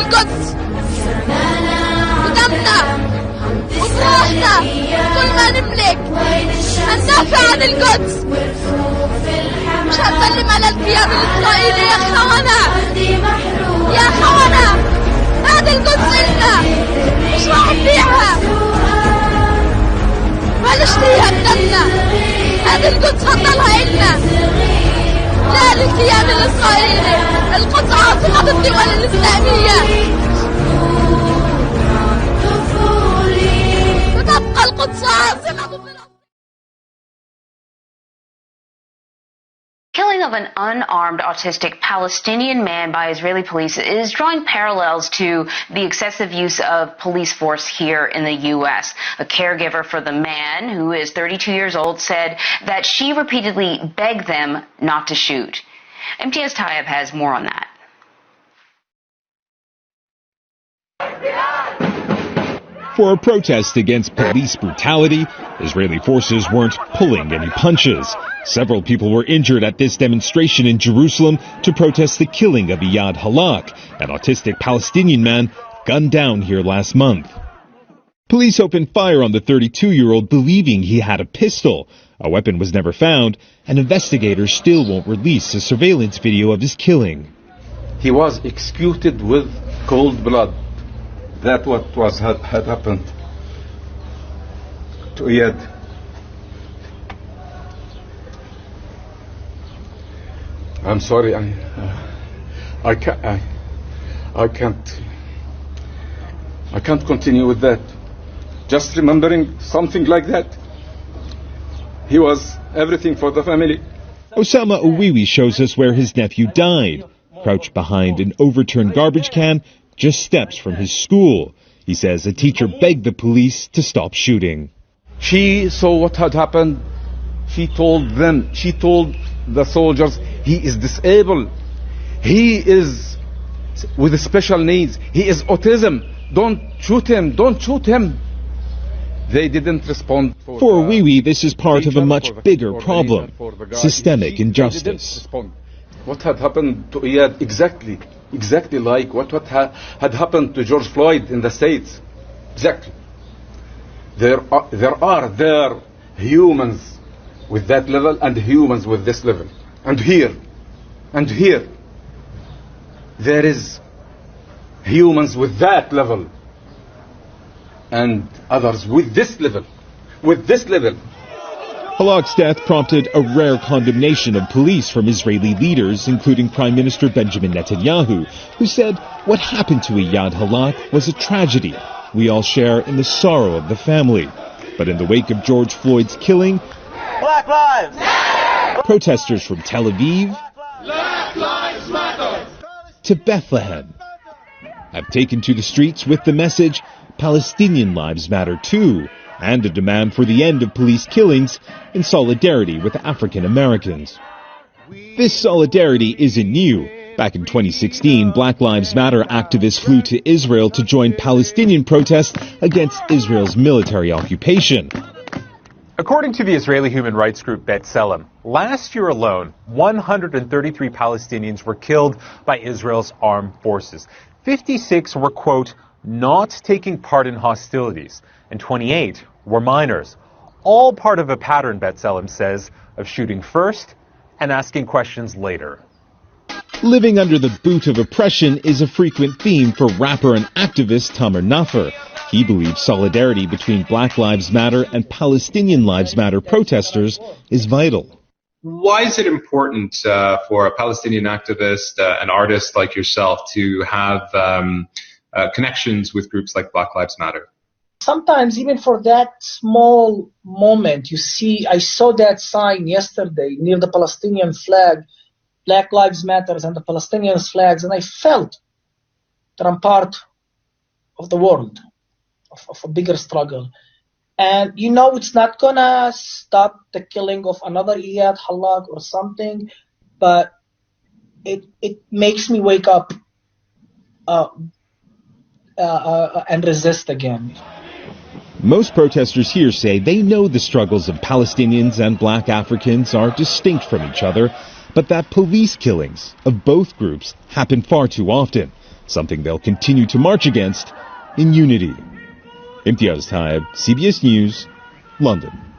القدس ودمنا وبروحنا كل ما نملك هندافع عن القدس. مش هنسلم على الكيان الإسرائيلي يا خونة، يا خونة. هذه القدس إلنا، مش راح نبيعها ولا نشتريها بدمنا. هذه القدس هتضلها إلنا، لا للكيان الإسرائيلي. القدس عاصمة الدول الإسلامية، وتبقى القدس عاصمة الدول. Killing of an unarmed autistic Palestinian man by Israeli police is drawing parallels to the excessive use of police force here in the U.S. A caregiver for the man, who is 32 years old, said that she repeatedly begged them not to shoot. MTS Tayyab has more on that. For a protest against police brutality, Israeli forces weren't pulling any punches. Several people were injured at this demonstration in Jerusalem to protest the killing of Iyad Halak, an autistic Palestinian man gunned down here last month. Police opened fire on the 32-year-old believing he had a pistol. A weapon was never found, and investigators still won't release a surveillance video of his killing. He was executed with cold blood. That's what had happened to Iyad. I'm sorry, I can't continue with that. Just remembering something like that. He was everything for the family. Osama Owiwi shows us where his nephew died, crouched behind an overturned garbage can just steps from his school. He says a teacher begged the police to stop shooting. She saw what had happened. She told the soldiers, he is disabled. He is with special needs. He is autism. Don't shoot him. Don't shoot him. They didn't respond. For Owiwi, this is part of a much bigger problem, systemic injustice. What had happened to Iyad exactly like what had happened to George Floyd in the States. Exactly. There are humans with that level and humans with this level. And here, there is humans with that level and others with this level. Halak's death prompted a rare condemnation of police from Israeli leaders, including Prime Minister Benjamin Netanyahu, who said what happened to Iyad Halak was a tragedy we all share in the sorrow of the family. But in the wake of George Floyd's killing, Black Lives! protesters from Tel Aviv Black Lives Matter! to Bethlehem have taken to the streets with the message, Palestinian lives matter too, and a demand for the end of police killings in solidarity with African Americans. This solidarity isn't new. Back in 2016, Black Lives Matter activists flew to Israel to join Palestinian protests against Israel's military occupation. According to the Israeli human rights group B'Tselem, last year alone, 133 Palestinians were killed by Israel's armed forces. 56 were, quote, not taking part in hostilities, and 28 were minors. All part of a pattern, B'Tselem says, of shooting first and asking questions later. Living under the boot of oppression is a frequent theme for rapper and activist Tamer Nafar. He believes solidarity between Black Lives Matter and Palestinian Lives Matter protesters is vital. Why is it important for a Palestinian activist, an artist like yourself, to have connections with groups like Black Lives Matter? Sometimes even for that small moment, you see, I saw that sign yesterday near the Palestinian flag, Black Lives Matter and the Palestinian flags, and I felt that I'm part of the world, of a bigger struggle. And you know, it's not gonna stop the killing of another Iyad Halak or something, but it makes me wake up and resist again. Most protesters here say they know the struggles of Palestinians and Black Africans are distinct from each other, but that police killings of both groups happen far too often. something they'll continue to march against in unity. Imtiaz Taib, CBS News, London.